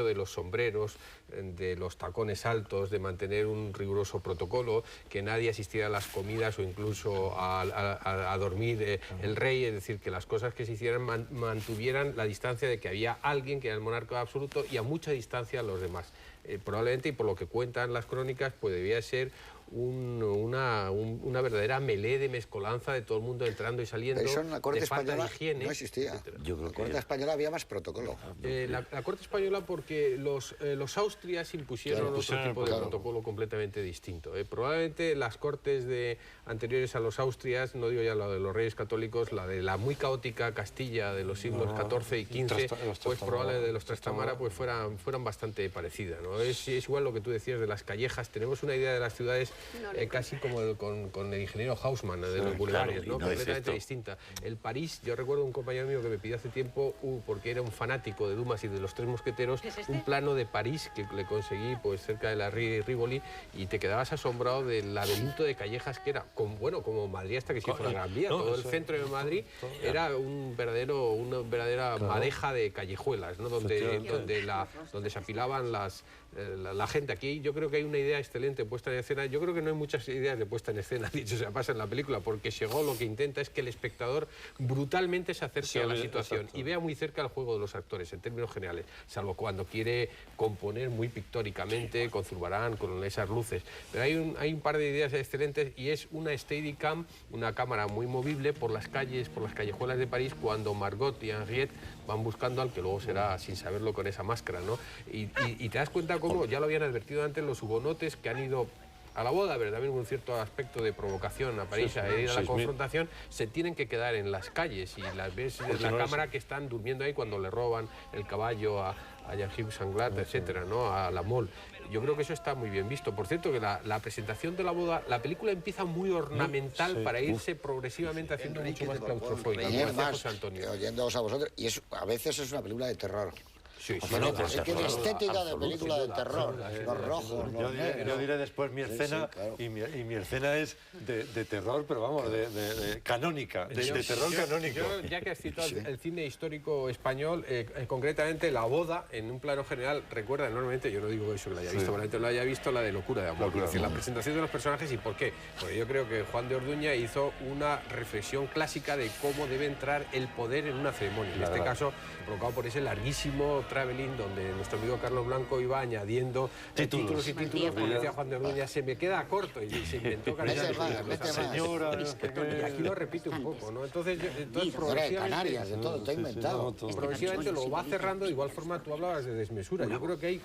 de los sombreros, de los tacones altos, de mantener un riguroso protocolo, que nadie asistiera a las comidas o incluso a dormir el rey, es decir, que las cosas que se hicieran mantuvieran la distancia de que había alguien que era el monarca absoluto y a mucha distancia a los demás. Probablemente, y por lo que cuentan las crónicas, pues debía ser una verdadera melé de mezcolanza de todo el mundo entrando y saliendo, eso en la corte de falta española de higiene. No existía. Yo creo en la corte española había más protocolo. La corte española porque los Austrias impusieron otro tipo de protocolo completamente distinto. Probablemente las cortes anteriores a los Austrias, no digo ya lo de los reyes católicos, la de la muy caótica Castilla de los siglos XIV y XV, pues probablemente de los Trastamara pues fueran bastante parecidas, ¿no? Es igual lo que tú decías de las callejas. Tenemos una idea de las ciudades casi como con el ingeniero Haussmann de los bulevares, ¿no? Completamente distinta. El París, yo recuerdo un compañero mío que me pidió hace tiempo, porque era un fanático de Dumas y de los Tres Mosqueteros, un plano de París que le conseguí pues cerca de la Rivoli, y te quedabas asombrado del laberinto de callejas que era, como Madrid hasta que se hizo la Gran Vía. Todo el centro de Madrid era una verdadera madeja de callejuelas, ¿no? donde se apilaban la gente. Aquí yo creo que hay una idea excelente puesta en escena. Yo creo que no hay muchas ideas de puesta en escena, dicho sea pasa, en la película, porque Chekhov lo que intenta es que el espectador brutalmente se acerque a la situación y vea muy cerca el juego de los actores, en términos generales, salvo cuando quiere componer muy pictóricamente, con Zurbarán, con esas luces. Pero hay un par de ideas excelentes, y es una Steadicam, una cámara muy movible por las calles, por las callejuelas de París, cuando Margot y Henriette van buscando al que luego será, sin saberlo, con esa máscara, ¿no? Y te das cuenta cómo, ya lo habían advertido antes los hugonotes que han ido a la boda, pero también con un cierto aspecto de provocación a París, a ir a la confrontación, se tienen que quedar en las calles, y las ves en la cámara que están durmiendo ahí cuando le roban el caballo a Jean-Hugues Sanglat, etcétera, ¿no? A la Mole. Yo creo que eso está muy bien visto. Por cierto, que la presentación de la boda, la película empieza muy ornamental para irse progresivamente haciendo mucho más claustrofóbica. Oyéndoos a vosotros, y a veces es una película de terror. Sí, es que de estética de película de terror, los rojos, yo diré después mi escena, y mi escena es de terror, pero vamos, de canónica, de terror canónico. Yo, ya que has citado el cine histórico español, concretamente La boda, en un plano general, recuerda enormemente, yo no digo eso que la haya visto, probablemente lo haya visto, la de Locura de amor. Es decir, la presentación de los personajes. ¿Y por qué? Porque yo creo que Juan de Orduña hizo una reflexión clásica de cómo debe entrar el poder en una ceremonia. En este caso, provocado por ese larguísimo traveling donde nuestro amigo Carlos Blanco iba añadiendo títulos, como decía Juan de Orduña, se me queda corto, y se inventó señora, y aquí lo repite un poco, ¿no? Entonces progresivamente, Canarias, de todo, está inventado. Progresivamente lo va cerrando. De igual forma, tú hablabas de desmesura. Yo creo que hay,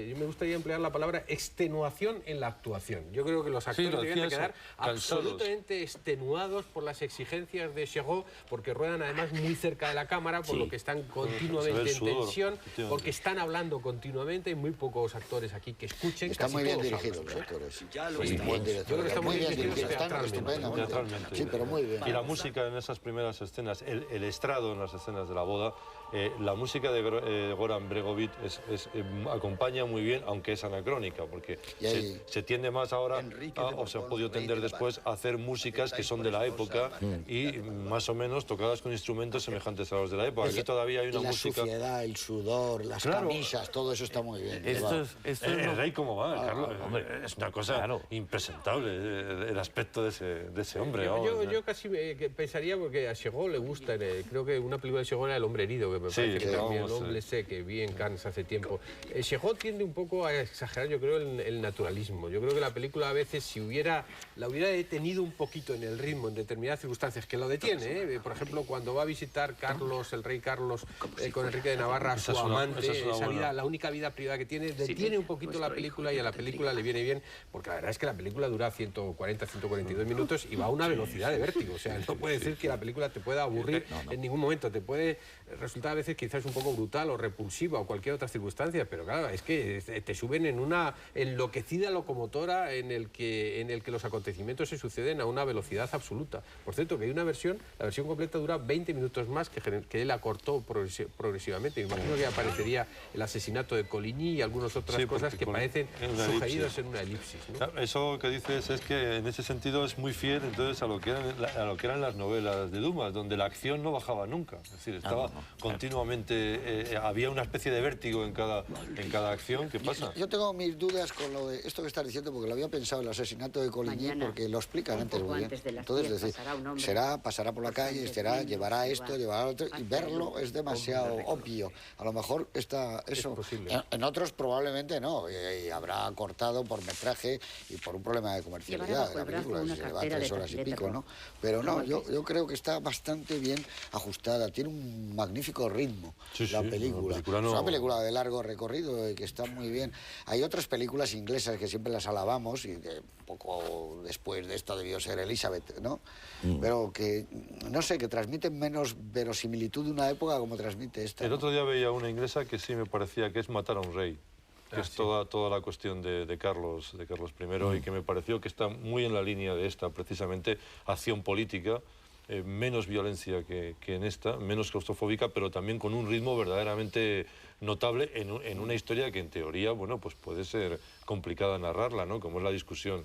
yo me gustaría emplear la palabra extenuación en la actuación. Yo creo que los actores deben de quedar absolutamente extenuados por las exigencias de Chekhov, porque ruedan además muy cerca de la cámara, por lo que están continuamente en tensión, porque están hablando continuamente. Hay muy pocos actores aquí que escuchen. Están muy bien dirigidos los actores. Ya lo están. Yo creo que están muy bien dirigidos, están estupendamente. Sí, pero muy bien. Y la música en esas primeras escenas, el estrado en las escenas de la boda, la música de Goran Bregovic acompaña muy bien, aunque es anacrónica, porque se tiende más ahora, o se ha podido tender después, a hacer músicas que son de la época y más o menos tocadas con instrumentos semejantes a los de la época. Aquí todavía hay una música... La suciedad, el sudor, las camisas, todo eso está muy bien. El rey como va, Carlos. Es una cosa impresentable el aspecto de ese hombre. Yo casi pensaría, porque a Chekhov le gusta, creo que una película de Chekhov era El hombre herido, que me parece que también, el hombre sé, que vi en Cannes hace tiempo. Chekhov tiende un poco a exagerar, yo creo, el naturalismo. Yo creo que la película a veces, si la hubiera detenido un poquito en el ritmo, en determinadas circunstancias, que lo detiene, por ejemplo, cuando va a visitar Carlos, el rey Carlos, con Enrique de Navarra, su amante, la única vida privada que tiene, detiene un poquito la película, y a la película le viene bien, porque la verdad es que la película dura 140, 142 minutos y va a una velocidad de vértigo. O sea, no puede decir que la película te pueda aburrir en ningún momento. Te puede resultar a veces quizás un poco brutal o repulsiva o cualquier otra circunstancia, pero claro, es que te suben en una enloquecida locomotora en el que los acontecimientos se suceden a una velocidad absoluta. Por cierto, que hay una versión, la versión completa dura 20 minutos más, que él acortó progresivamente. Me imagino que aparecería el asesinato de Coligny y algunas otras cosas que parecen sugeridos en una elipsis, ¿no? Claro, eso que dices es que en ese sentido es muy fiel entonces a lo que eran las novelas de Dumas, donde la acción no bajaba nunca. Es decir, estaba continuamente, había una especie de vértigo en cada acción. ¿Qué pasa? Yo tengo mis dudas con lo de esto que estás diciendo, porque lo había pensado, el asesinato de Coligny, porque lo explican antes muy bien. Entonces, decir, pasará por la calle, llevará esto, llevará otro, y verlo es demasiado obvio. A lo mejor está eso. En otros probablemente no, y habrá cortado por metraje y por un problema de comercialidad de la película, se le va 3 horas y pico, ¿no? Pero no, yo creo que está bastante bien ajustada, tiene un magnífico ritmo la película. Es una película de largo recorrido que está muy bien. Hay otras películas inglesas que siempre las alabamos y que poco después de esto debió ser Elizabeth, ¿no? Pero que, no sé, que transmiten menos verosimilitud de una época como transmite esta. El otro día veía una inglesa que sí me parecía que es Matar a un rey, que es toda la cuestión de Carlos I, y que me pareció que está muy en la línea de esta, precisamente, acción política, menos violencia que en esta, menos claustrofóbica, pero también con un ritmo verdaderamente notable en una historia que en teoría, bueno, pues puede ser complicada narrarla, ¿no? Como es la discusión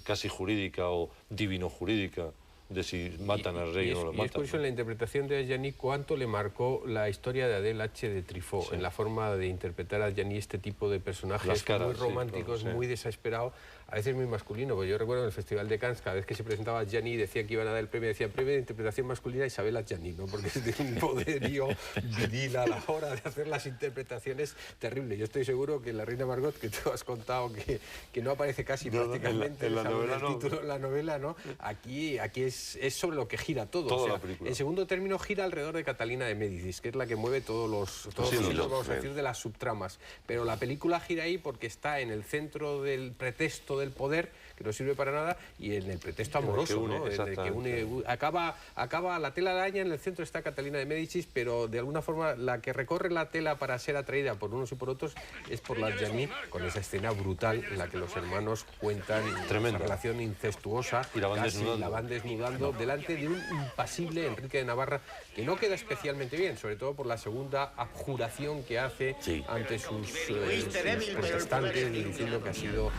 casi jurídica o divino-jurídica de si matan al rey o no lo matan. Es curioso en la interpretación de Adjani cuánto le marcó la historia de Adèle H. de Truffaut, en la forma de interpretar a Adjani este tipo de personajes muy románticos, muy desesperados, a veces muy masculino. Porque yo recuerdo en el Festival de Cannes, cada vez que se presentaba Adjani y decía que iban a dar el premio, decía premio de interpretación masculina Isabel Adjani, ¿no? Porque es de un poderío viril a la hora de hacer las interpretaciones terrible. Yo estoy seguro que la reina Margot, que tú has contado que no aparece casi prácticamente en la novela, el título de la novela, ¿no? Aquí es sobre lo que gira todo. Toda la película. En segundo término gira alrededor de Catalina de Médicis, que es la que mueve todos los hilos, vamos a decir, de las subtramas. Pero la película gira ahí porque está en el centro del pretexto del poder, que no sirve para nada, y en el pretexto amoroso, ¿no? Acaba la tela de araña, en el centro está Catalina de Médicis, pero de alguna forma la que recorre la tela para ser atraída por unos y por otros es por la Adjani, con esa escena brutal en la que los hermanos cuentan esa relación incestuosa y la van desnudando delante de un impasible Enrique de Navarra, que no queda especialmente bien, sobre todo por la segunda abjuración que hace ante sus protestantes, diciendo que ha sido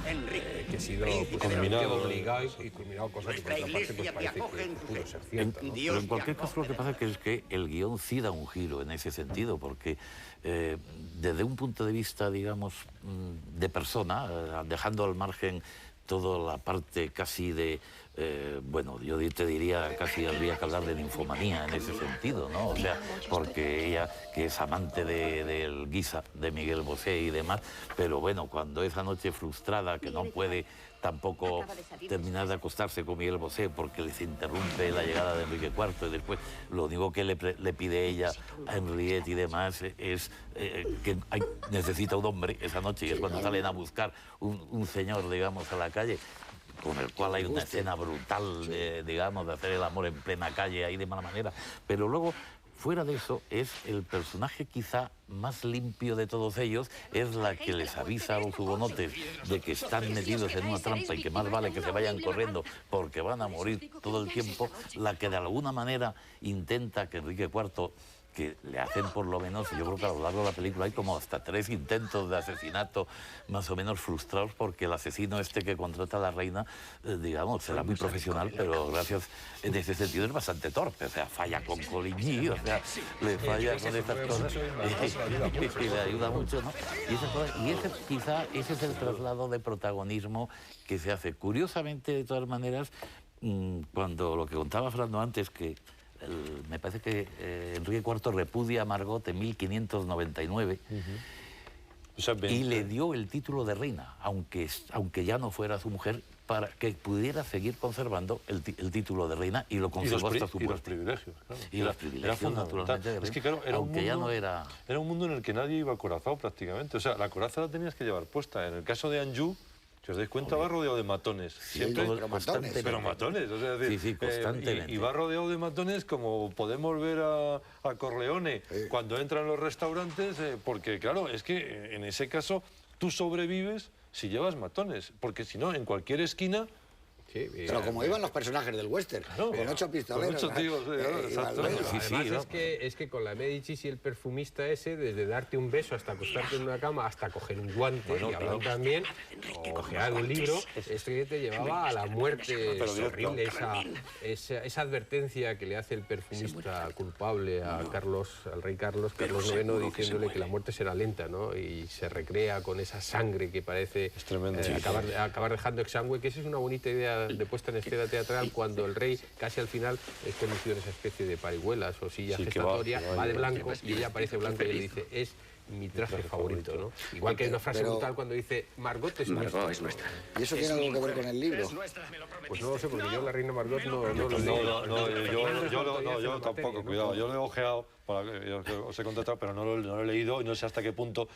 obligado y culminado, cosa que por otra parte pues parece que pudo ser cierto, ¿no? Pero en cualquier caso lo que pasa es que el guión sí da un giro en ese sentido, porque desde un punto de vista, digamos, de persona, dejando al margen toda la parte casi de, bueno, yo te diría, casi habría que hablar de ninfomanía en ese sentido, ¿no? O sea, porque ella, que es amante del Guisa, de Miguel Bosé y demás, pero bueno, cuando esa noche frustrada, que no puede tampoco terminar de acostarse con Miguel Bosé porque les interrumpe la llegada de Enrique IV, y después lo único que le pide ella a Henriette y demás es que necesita un hombre esa noche, y es cuando salen a buscar un señor, digamos, a la calle, con el cual hay una escena brutal, digamos, de hacer el amor en plena calle, ahí de mala manera, pero luego, fuera de eso, es el personaje quizá más limpio de todos ellos, es la que les avisa a los hugonotes de que están metidos en una trampa y que más vale que se vayan corriendo porque van a morir todo el tiempo, la que de alguna manera intenta que Enrique IV, que le hacen por lo menos, yo creo que a lo largo de la película hay como hasta 3 intentos de asesinato más o menos frustrados, porque el asesino este que contrata a la reina, digamos, será muy profesional, pero gracias, en ese sentido es bastante torpe, o sea, falla con Coligny, o sea, le falla con estas cosas y le ayuda mucho, ¿no? Y ese quizá, ese es el traslado de protagonismo que se hace. Curiosamente, de todas maneras, cuando lo que contaba Fernando antes, que me parece que Enrique IV repudia a Margot en 1599 y le dio el título de reina, aunque ya no fuera su mujer, para que pudiera seguir conservando el título de reina, y lo conservó hasta su muerte. Y los privilegios, claro. Y los privilegios, naturalmente, de reina, es que, claro, era un mundo en el que nadie iba acorazado prácticamente. O sea, la coraza la tenías que llevar puesta. En el caso de Anjou, si os dais cuenta, va rodeado de matones. Siempre, pero matones. O sea, es decir, constantemente. Y va rodeado de matones, como podemos ver a Corleone cuando entra en los restaurantes, porque claro, es que en ese caso tú sobrevives si llevas matones, porque si no, en cualquier esquina Sí, pero como iban los personajes del western, claro, con 8 pistoleros. Con 8 tíos, exacto. Además es que con la Medici y el perfumista ese, desde darte un beso hasta acostarte en una cama, hasta coger un guante, y hablar también, o ojear un libro, esto que te llevaba a la muerte. Es horrible esa advertencia que le hace el perfumista culpable a al rey Carlos IX, diciéndole que la muerte será lenta, ¿no? Y se recrea con esa sangre que parece acabar dejando exangüe, que esa es una bonita idea de puesta en escena teatral, cuando el rey casi al final es conducido en esa especie de parihuelas o silla gestatoria, va de blanco y ella aparece blanca y él dice, es mi traje favorito, ¿no? Igual que hay una frase brutal cuando dice, Margot es nuestra. ¿Y eso tiene algo que ver con el libro? Pues no lo sé, porque yo la reina Margot no lo leo. Yo tampoco, cuidado, yo lo he ojeado, os he contactado, pero no lo he leído y no sé hasta qué punto